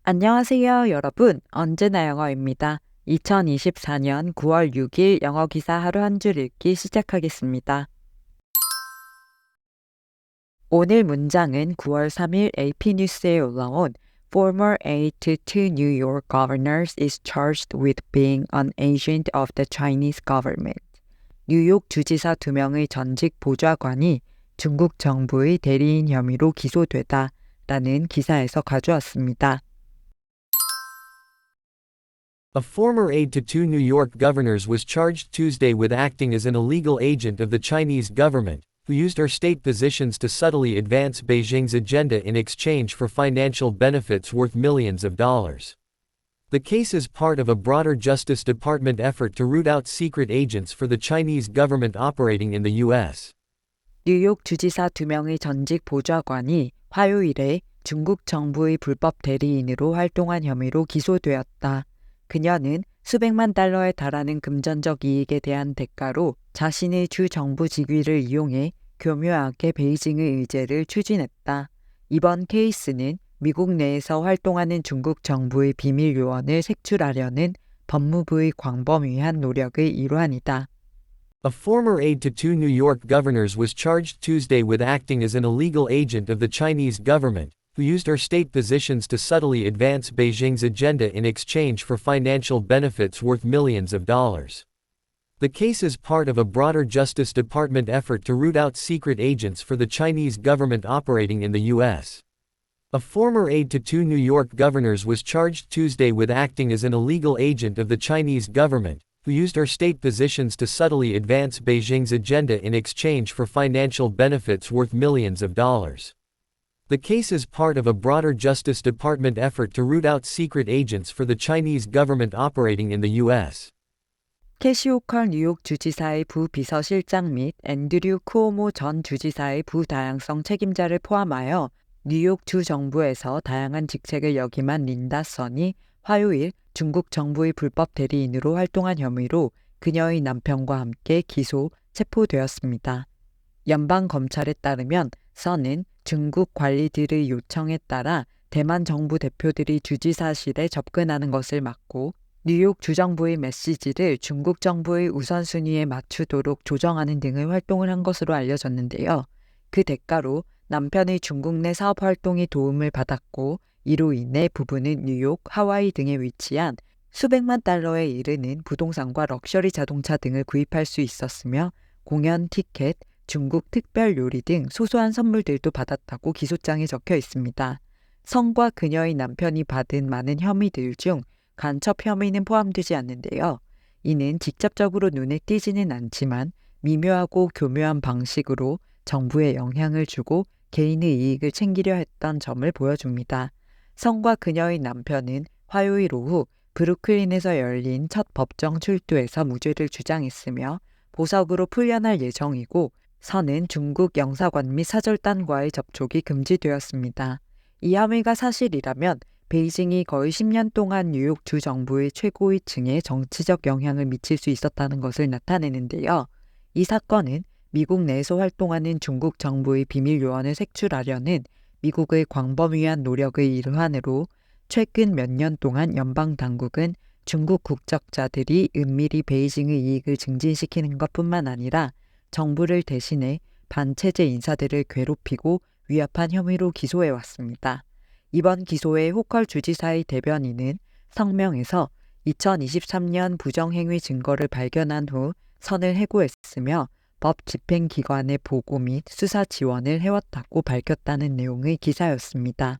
안녕하세요, 여러분. 언제나 영어입니다. 2024년 9월 6일 영어 기사 하루 한 줄 읽기 시작하겠습니다. 오늘 문장은 9월 3일 AP 뉴스에 올라온 Former aide to two New York governors is charged with being an agent of the Chinese government. 뉴욕 주지사 2명의 전직 보좌관이 중국 정부의 대리인 혐의로 기소되다 라는 기사에서 가져왔습니다. A former aide to two New York governors was charged Tuesday with acting as an illegal agent of the Chinese government, who used her state positions to subtly advance Beijing's agenda in exchange for financial benefits worth millions of dollars. The case is part of a broader Justice Department effort to root out secret agents for the Chinese government operating in the U.S. 뉴욕 주지사 2명의 전직 보좌관이 화요일에 중국 정부의 불법 대리인으로 활동한 혐의로 기소되었다. 그녀는 수백만 달러에 달하는 금전적 이익에 대한 대가로 자신의 주 정부 직위를 이용해 교묘하게 베이징의 의제를 추진했다. 이번 케이스는 미국 내에서 활동하는 중국 정부의 비밀 요원을 색출하려는 법무부의 광범위한 노력의 일환이다. A former aide to two New York governors was charged Tuesday with acting as an illegal agent of the Chinese government, who used her state positions to subtly advance Beijing's agenda in exchange for financial benefits worth millions of dollars. The case is part of a broader Justice Department effort to root out secret agents for the Chinese government operating in the U.S. A former aide to two New York governors was charged Tuesday with acting as an illegal agent of the Chinese government, who used her state positions to subtly advance Beijing's agenda in exchange for financial benefits worth millions of dollars. The case is part of a broader Justice Department effort to root out secret agents for the Chinese government operating in the U.S. 캐시 호컬 뉴욕 주지사의 부비서실장 및 앤드류 쿠오모 전 주지사의 부다양성 책임자를 포함하여 뉴욕 주 정부에서 다양한 직책을 역임한 린다 선이 화요일 중국 정부의 불법 대리인으로 활동한 혐의로 그녀의 남편과 함께 기소, 체포되었습니다. 연방 검찰에 따르면 선은 중국 관리들의 요청에 따라 대만 정부 대표들이 주지사실에 접근하는 것을 막고 뉴욕 주정부의 메시지를 중국 정부의 우선순위에 맞추도록 조정하는 등의 활동을 한 것으로 알려졌는데요. 그 대가로 남편의 중국 내 사업 활동이 도움을 받았고 이로 인해 부부는 뉴욕, 하와이 등에 위치한 수백만 달러에 이르는 부동산과 럭셔리 자동차 등을 구입할 수 있었으며 공연 티켓, 중국 특별 요리 등 소소한 선물들도 받았다고 기소장에 적혀 있습니다. 성과 그녀의 남편이 받은 많은 혐의들 중 간첩 혐의는 포함되지 않는데요. 이는 직접적으로 눈에 띄지는 않지만 미묘하고 교묘한 방식으로 정부에 영향을 주고 개인의 이익을 챙기려 했던 점을 보여줍니다. 성과 그녀의 남편은 화요일 오후 브루클린에서 열린 첫 법정 출두에서 무죄를 주장했으며 보석으로 풀려날 예정이고 선은 중국 영사관 및 사절단과의 접촉이 금지되었습니다. 이 혐의가 사실이라면 베이징이 거의 10년 동안 뉴욕 주 정부의 최고위층에 정치적 영향을 미칠 수 있었다는 것을 나타내는데요. 이 사건은 미국 내에서 활동하는 중국 정부의 비밀 요원을 색출하려는 미국의 광범위한 노력의 일환으로 최근 몇 년 동안 연방 당국은 중국 국적자들이 은밀히 베이징의 이익을 증진시키는 것뿐만 아니라 정부를 대신해 반체제 인사들을 괴롭히고 위협한 혐의로 기소해왔습니다. 이번 기소의 호컬 주지사의 대변인은 성명에서 2023년 부정행위 증거를 발견한 후 선을 해고했으며 법 집행기관의 보고 및 수사 지원을 해왔다고 밝혔다는 내용의 기사였습니다.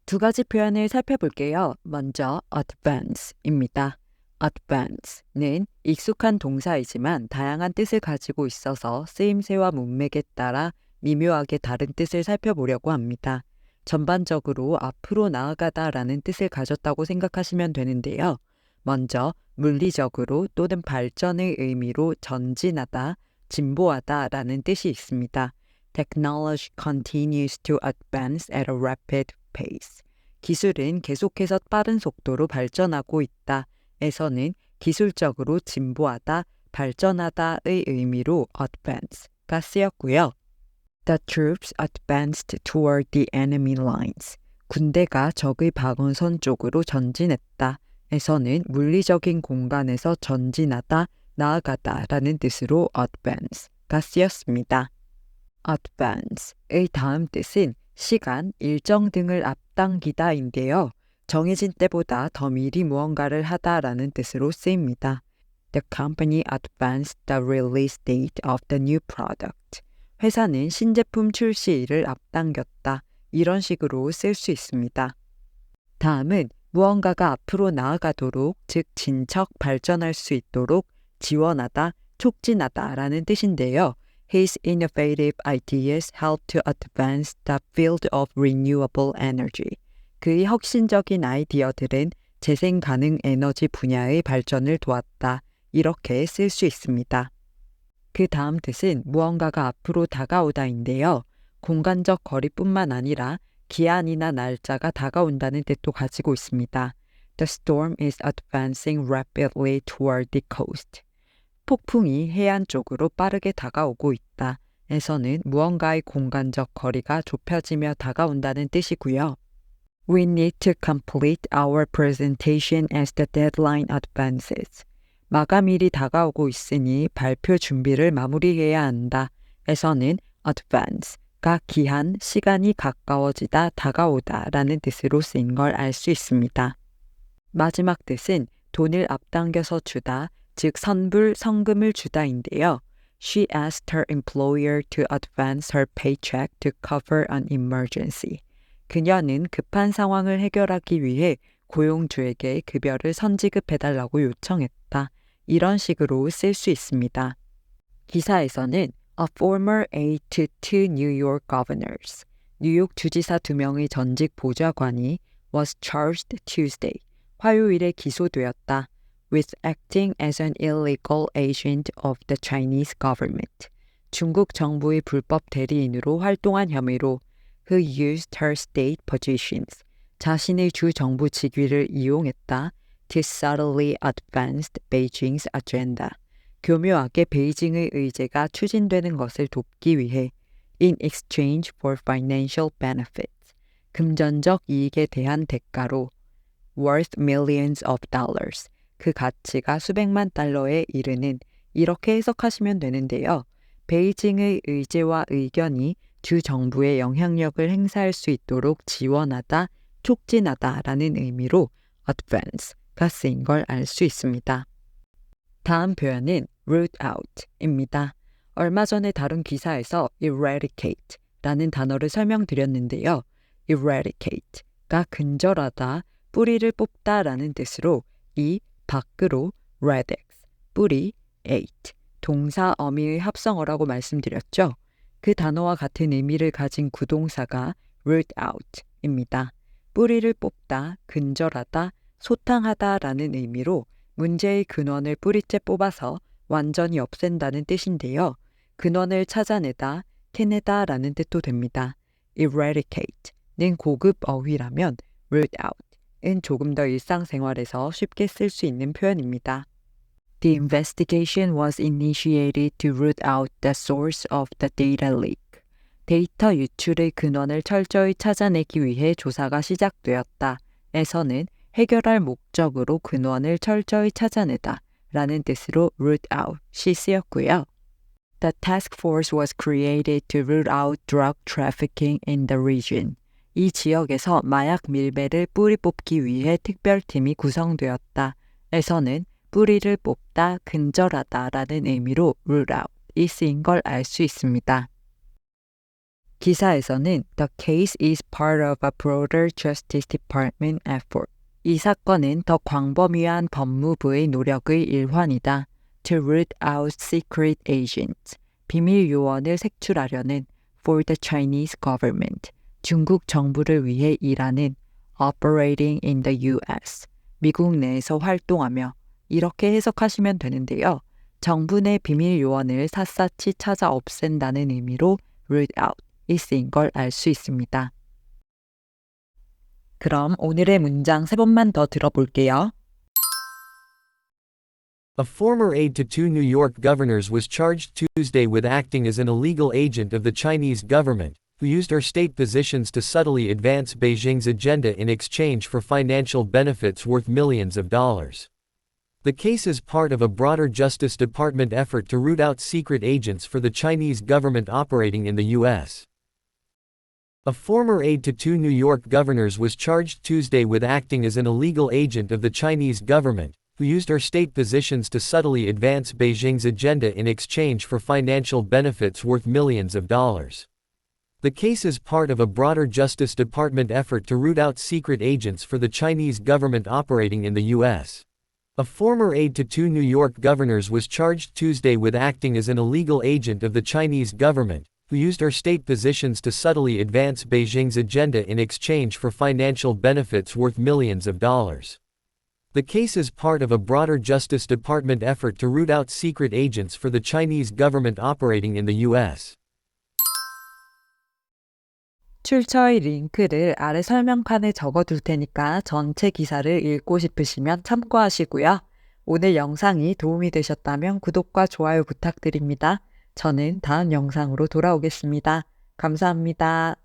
두 가지 표현을 살펴볼게요. 먼저 advance입니다. advance는 익숙한 동사이지만 다양한 뜻을 가지고 있어서 쓰임새와 문맥에 따라 미묘하게 다른 뜻을 살펴보려고 합니다. 전반적으로 앞으로 나아가다라는 뜻을 가졌다고 생각하시면 되는데요. 먼저 물리적으로 또는 발전의 의미로 전진하다, 진보하다라는 뜻이 있습니다. Technology continues to advance at a rapid pace. 기술은 계속해서 빠른 속도로 발전하고 있다. 에서는 기술적으로 진보하다, 발전하다의 의미로 advance가 쓰였고요. The troops advanced toward the enemy lines. 군대가 적의 방어선 쪽으로 전진했다. 에서는 물리적인 공간에서 전진하다, 나아가다 라는 뜻으로 advance가 쓰였습니다. advance의 다음 뜻은 시간, 일정 등을 앞당기다인데요. 정해진 때보다 더 미리 무언가를 하다라는 뜻으로 쓰입니다. The company advanced the release date of the new product. 회사는 신제품 출시일을 앞당겼다. 이런 식으로 쓸 수 있습니다. 다음은 무언가가 앞으로 나아가도록, 즉 진척, 발전할 수 있도록 지원하다, 촉진하다 라는 뜻인데요. His innovative ideas helped to advance the field of renewable energy. 그의 혁신적인 아이디어들은 재생 가능 에너지 분야의 발전을 도왔다. 이렇게 쓸 수 있습니다. 그 다음 뜻은 무언가가 앞으로 다가오다인데요. 공간적 거리뿐만 아니라 기한이나 날짜가 다가온다는 뜻도 가지고 있습니다. The storm is advancing rapidly toward the coast. 폭풍이 해안 쪽으로 빠르게 다가오고 있다. 에서는 무언가의 공간적 거리가 좁혀지며 다가온다는 뜻이고요. We need to complete our presentation as the deadline advances. 마감일이 다가오고 있으니 발표 준비를 마무리해야 한다. 에서는 advance가 기한, 시간이 가까워지다, 다가오다 라는 뜻으로 쓰인 걸 알 수 있습니다. 마지막 뜻은 돈을 앞당겨서 주다, 즉 선불, 성금을 주다인데요. She asked her employer to advance her paycheck to cover an emergency. 그녀는 급한 상황을 해결하기 위해 고용주에게 급여를 선지급해달라고 요청했다. 이런 식으로 쓸 수 있습니다. 기사에서는 A former aide to two New York governors, 뉴욕 주지사 2명의 전직 보좌관이 was charged Tuesday, 화요일에 기소되었다. with acting as an illegal agent of the Chinese government. 중국 정부의 불법 대리인으로 활동한 혐의로 who used her state positions, 자신의 주 정부 직위를 이용했다. to subtly advance Beijing's agenda. 교묘하게 베이징의 의제가 추진되는 것을 돕기 위해 in exchange for financial benefits. 금전적 이익에 대한 대가로 worth millions of dollars. 그 가치가 수백만 달러에 이르는 이렇게 해석하시면 되는데요. 베이징의 의제와 의견이 주 정부의 영향력을 행사할 수 있도록 지원하다, 촉진하다라는 의미로 advance가 쓰인 걸 알 수 있습니다. 다음 표현은 root out입니다. 얼마 전에 다룬 기사에서 eradicate라는 단어를 설명드렸는데요. eradicate가 근절하다, 뿌리를 뽑다라는 뜻으로 이 밖으로 radix, 뿌리, ate, 동사 어미의 합성어라고 말씀드렸죠. 그 단어와 같은 의미를 가진 구동사가 root out입니다. 뿌리를 뽑다, 근절하다, 소탕하다라는 의미로 문제의 근원을 뿌리째 뽑아서 완전히 없앤다는 뜻인데요. 근원을 찾아내다, 캐내다라는 뜻도 됩니다. eradicate는 고급 어휘라면 root out은 조금 더 일상생활에서 쉽게 쓸 수 있는 표현입니다. The investigation was initiated to root out the source of the data leak. 데이터 유출의 근원을 철저히 찾아내기 위해 조사가 시작되었다. 에서는 해결할 목적으로 근원을 철저히 찾아내다 라는 뜻으로 root out이 쓰였고요. The task force was created to root out drug trafficking in the region. 이 지역에서 마약 밀배를 뿌리 뽑기 위해 특별팀이 구성되었다. 에서는 뿌리를 뽑다, 근절하다 라는 의미로 root out이 쓰인 걸 알 수 있습니다. 기사에서는 The case is part of a broader Justice Department effort. 이 사건은 더 광범위한 법무부의 노력의 일환이다. To root out secret agents. 비밀 요원을 색출하려는 for the Chinese government. 중국 정부를 위해 일하는 operating in the US. 미국 내에서 활동하며 이렇게 해석하시면 되는데요. 정부 내 비밀 요원을 샅샅이 찾아 없앤다는 의미로 root out이 쓰인 걸 알 수 있습니다. 그럼 오늘의 문장 3번만 더 들어볼게요. A former aide to two New York governors was charged Tuesday with acting as an illegal agent of the Chinese government, who used our state positions to subtly advance Beijing's agenda in exchange for financial benefits worth millions of dollars. The case is part of a broader Justice Department effort to root out secret agents for the Chinese government operating in the U.S. A former aide to two New York governors was charged Tuesday with acting as an illegal agent of the Chinese government, who used her state positions to subtly advance Beijing's agenda in exchange for financial benefits worth millions of dollars. The case is part of a broader Justice Department effort to root out secret agents for the Chinese government operating in the U.S. A former aide to two New York governors was charged Tuesday with acting as an illegal agent of the Chinese government, who used her state positions to subtly advance Beijing's agenda in exchange for financial benefits worth millions of dollars. The case is part of a broader Justice Department effort to root out secret agents for the Chinese government operating in the U.S. 출처의 링크를 아래 설명칸에 적어둘 테니까 전체 기사를 읽고 싶으시면 참고하시고요. 오늘 영상이 도움이 되셨다면 구독과 좋아요 부탁드립니다. 저는 다음 영상으로 돌아오겠습니다. 감사합니다.